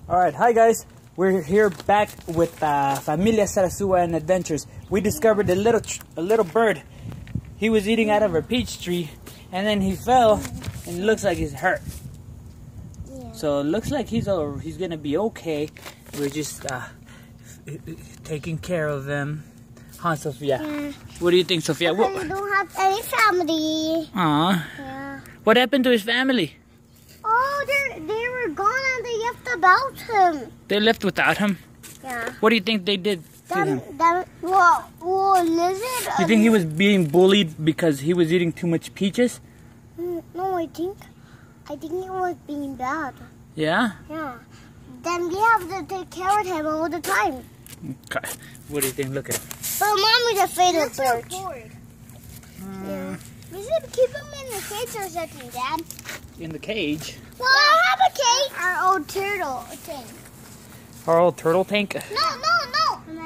Alright, hi guys. We're here back with Familia Sarasua and Adventures. We discovered a little bird. He was eating out of a peach tree and then he fell and it looks like he's hurt. Yeah. So it looks like he's gonna be okay. We're just taking care of him. Huh, Sophia? Yeah. What do you think, Sophia? We don't have any family. Aw. Yeah. What happened to his family? Oh, they were gone and they left without him. They left without him? Yeah. What do you think they did to him? Well, lizard. You think he was being bullied because he was eating too much peaches? No, I think it was being bad. Yeah? Yeah. Then we have to take care of him all the time. Okay. What do you think? Look at him. But Mommy's afraid of birds. Yeah. We should keep him in the cage or something, Dad. In the cage? Well, I have a cage. Our old turtle thing. Our old turtle tank? No.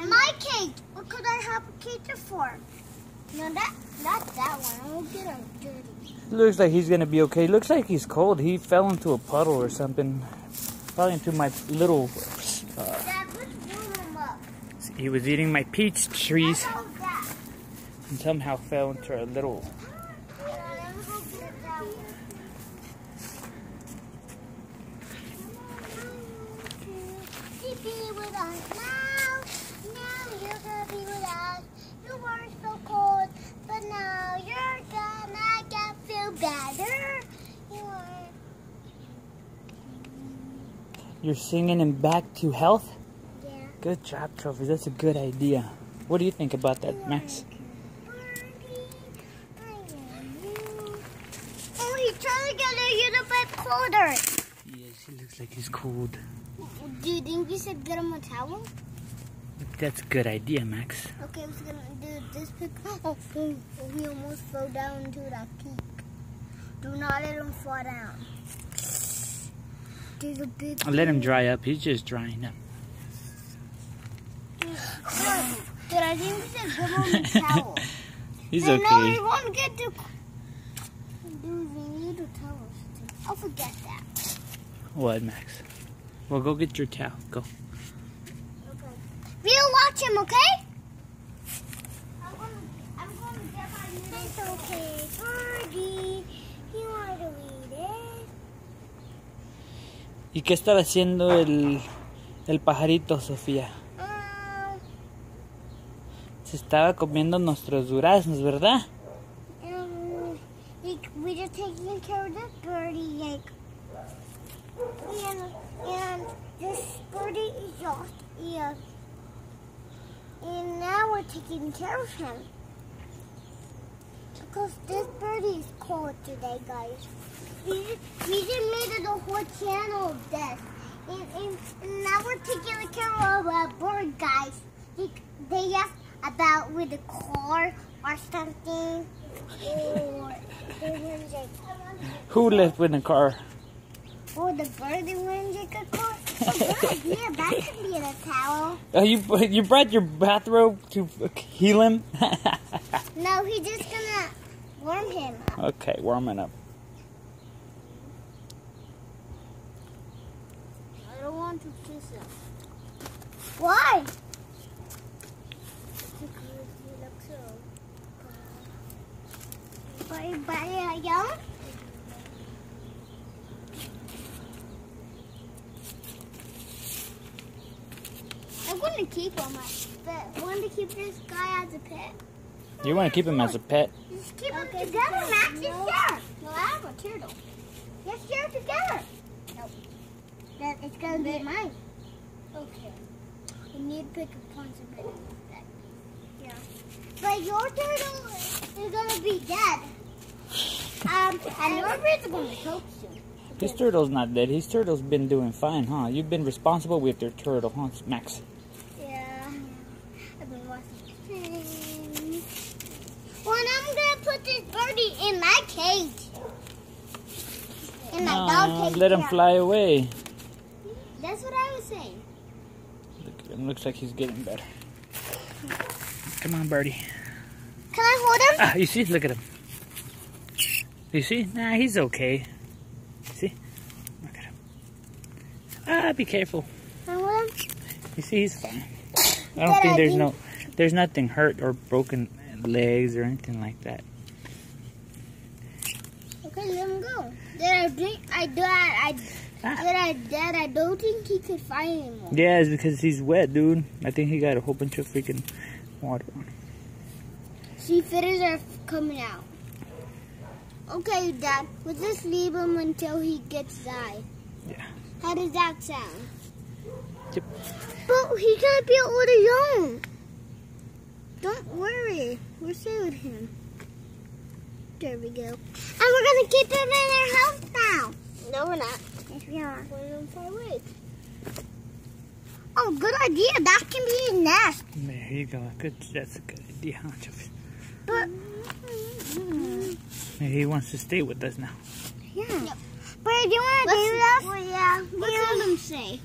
My cage. What could I have a cage for? No, not that one. I won't get him dirty. Looks like he's gonna be okay. Looks like he's cold. He fell into a puddle or something. Probably into my little... Dad, let's warm him up. He was eating my peach trees How about that? and somehow fell into a little... Be with us now. Now you're gonna be with us. You weren't so cold, but now you're gonna get feel better. You are. You're singing him back to health? Yeah. Good job, Trophy. That's a good idea. What do you think about that, Max? Oh, he's trying to get a little bit colder. Yes, he looks like he's cold. Do you think we should get him a towel? That's a good idea, Max. Okay, I'm just gonna do this pick. Oh, he almost fell down into that peak. Do not let him fall down. There's a big. I'll let him dry up. He's just drying up. But I think we should give him a towel. He's No, okay. we won't get to. Dude, we need a towel. I'll forget that. What, Max? Well, go get your towel. Go. Okay. We'll watch him, okay? I'm gonna get my new. It's okay, birdie. You want to read it? ¿Y qué estaba haciendo el pajarito, Sofía? Se estaba comiendo nuestros duraznos, ¿verdad? We're just taking care of this birdie, like, and this birdie is just, yeah. And now we're taking care of him. Because this birdie is cold today, guys. We just made it a whole channel of this. And now we're taking care of a bird, guys. They asked about with a car or something. Or they wouldn't take. Who left with the car? Or the bird they wouldn't take a car. Oh, good idea. That could be in a towel. Oh, you brought your bathrobe to heal him? No, he's just gonna warm him up. Okay, warming up. I don't want to kiss him. Why? Because he looks so. But young? I'm going to keep him as a pet. I want to keep this guy as a pet. You want to keep him as a pet? Just keep them together, Max. Just share. No, I have a turtle. Let's share together. Nope. Then it's going to be mine. Okay. You need to pick a punch a bit instead. Yeah. But your turtle is going to be dead. And your bird's going to choke soon. His turtle's not dead. His turtle's been doing fine, huh? You've been responsible with your turtle, huh, Max? Yeah. I've been watching. Well, now I'm going to put this birdie in my cage. In my dog cage. Let him fly away. That's what I was saying. Look at him. Looks like he's getting better. Come on, birdie. Can I hold him? Ah, you see? Look at him. You see? Nah, he's okay. See? Look at him. Be careful. You You see, he's fine. I don't think there's nothing hurt or broken legs or anything like that. Okay, let him go. Dad, I don't think he could fly anymore. Yeah, it's because he's wet, dude. I think he got a whole bunch of freaking water on him. See, feathers are coming out. Okay, Dad, we'll just leave him until he gets died. Yeah. How does that sound? Yep. But he can't be on his own. Don't worry. We're staying with him. There we go. And we're going to keep him in our house now. No, we're not. Yes, we are. We're going far away. Oh, good idea. That can be a nest. There you go. Good. That's a good idea, huh, Sophia? But Maybe he wants to stay with us now. yeah. Yep. But do you want to do that? Well, yeah. What should him say?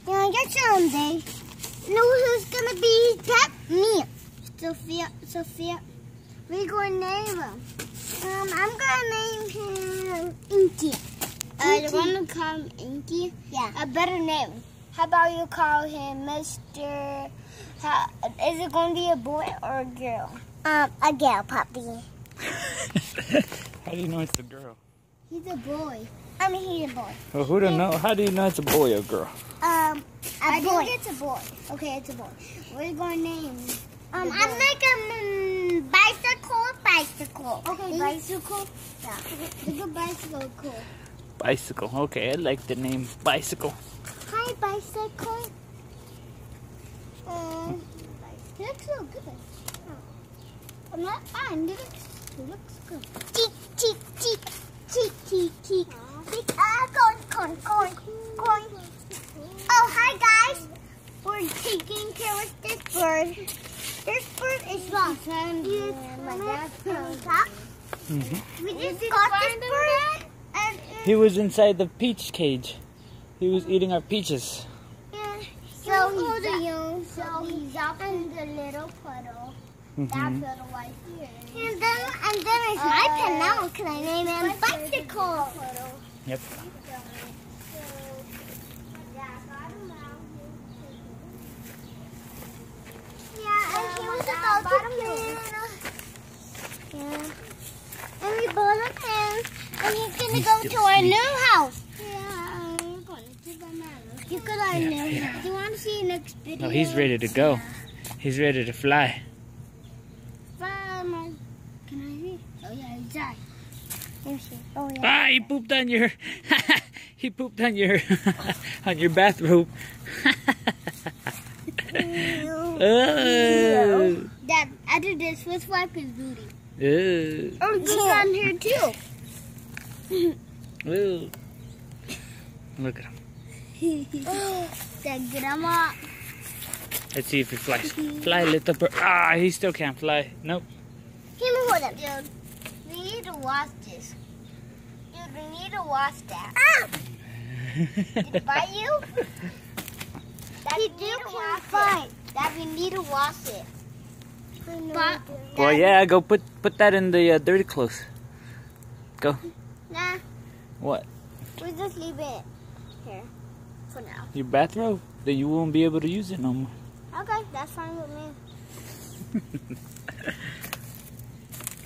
You want to get someday? Know who's going to be his pet? Me. Sophia. We're going to name him. I'm going to name him Inky. You want to call him Inky? Yeah. A better name. How about you call him Mr. Is it going to be a boy or a girl? A girl, puppy. How do you know it's a girl? He's a boy. He's a boy. Well, who don't know? How do you know it's a boy or girl? I think it's a boy. Okay, it's a boy. We're going to name I'm like a bicycle. Okay, bicycle. Yeah. It's a bicycle. Cool. Bicycle. Okay, I like the name Bicycle. Hi, bicycle. It looks so good. I'm not fine. It looks good. Cheek. Going. Oh, hi, guys. We're taking care of this bird. This bird is lost. And my dad's coming up. We just got this bird. And He was inside the peach cage. He was eating our peaches. so he's up in the little puddle. That puddle right here. And then it's my pen now because I name him Bicycle. Yep. Yeah, and he was about to play. Yeah. And we bought a pen, and he's gonna go to our new house. Yeah, we're going to banana. You could our new house. Do you want to see next video? No, he's ready to go. He's ready to fly. Can I see? Oh yeah, he's died. Let me see. Oh yeah. Ah, he pooped on your. He pooped on your on your bathrobe. Oh. Dad, after this, let's wipe his booty. Oh. Oh, this on here too. Oh. Look at him. Dad, get him up. Let's see if he flies. Fly, little bird. Ah, he still can't fly. Nope. Give me hold up. Dude, we need to wash this. Dude, we need to wash that. Ah! Did it bite you? Dad, we need to wash it. Dad, we need to wash it. But, Well, yeah, go put that in the dirty clothes. Go. Nah, What? we'll just leave it here for now. Your bathrobe? Then you won't be able to use it no more. Okay, that's fine with me.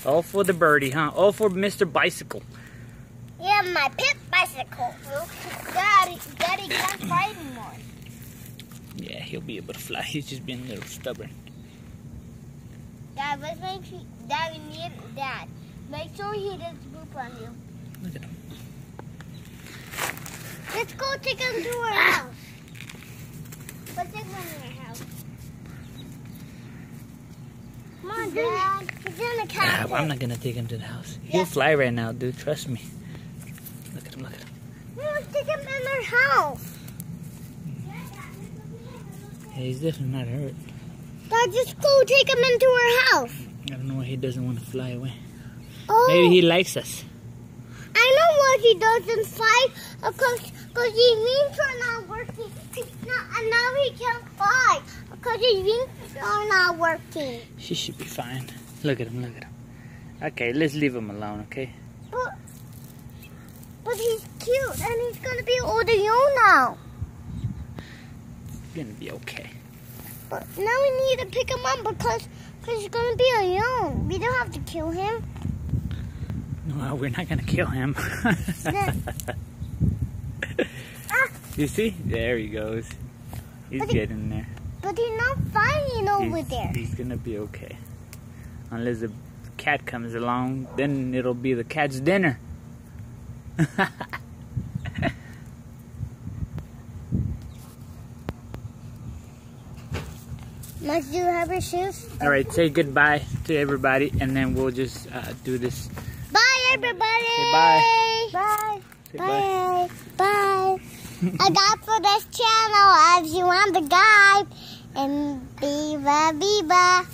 All for the birdie, huh? All for Mr. Bicycle. Yeah, my pit bicycle. Daddy can't fly anymore. Yeah, he'll be able to fly. He's just being a little stubborn. Dad, let's make sure. Dad, we need Dad. Make sure he doesn't poop on you. Look at him. Let's go take him to our house. Let's take him to our house. Come on, Dad. He's in the cat. I'm not gonna take him to the house. He'll fly right now, dude. Trust me. Look at him. Look at him. Let's take him in our house. Yeah, he's definitely not hurt. Dad, just go take him into our house. I don't know why he doesn't want to fly away. Oh. Maybe he likes us. I know why he doesn't fly, because his wings are not working. And now he can't fly, because his wings are not working. She should be fine. Look at him, look at him. Okay, let's leave him alone, okay? But he's cute, and he's gonna be older you now. It's gonna be okay. But now we need to pick him up because he's gonna be alone. We don't have to kill him. No, we're not gonna kill him. You see? There he goes. He's getting there. But he's not fighting over there. He's gonna be okay. Unless the cat comes along, then it'll be the cat's dinner. Must you have your shoes? Alright, say goodbye to everybody and then we'll just do this. Bye everybody! Say bye. Bye. Say Bye. Bye. I got for this channel as you want the guide and Viva Viva.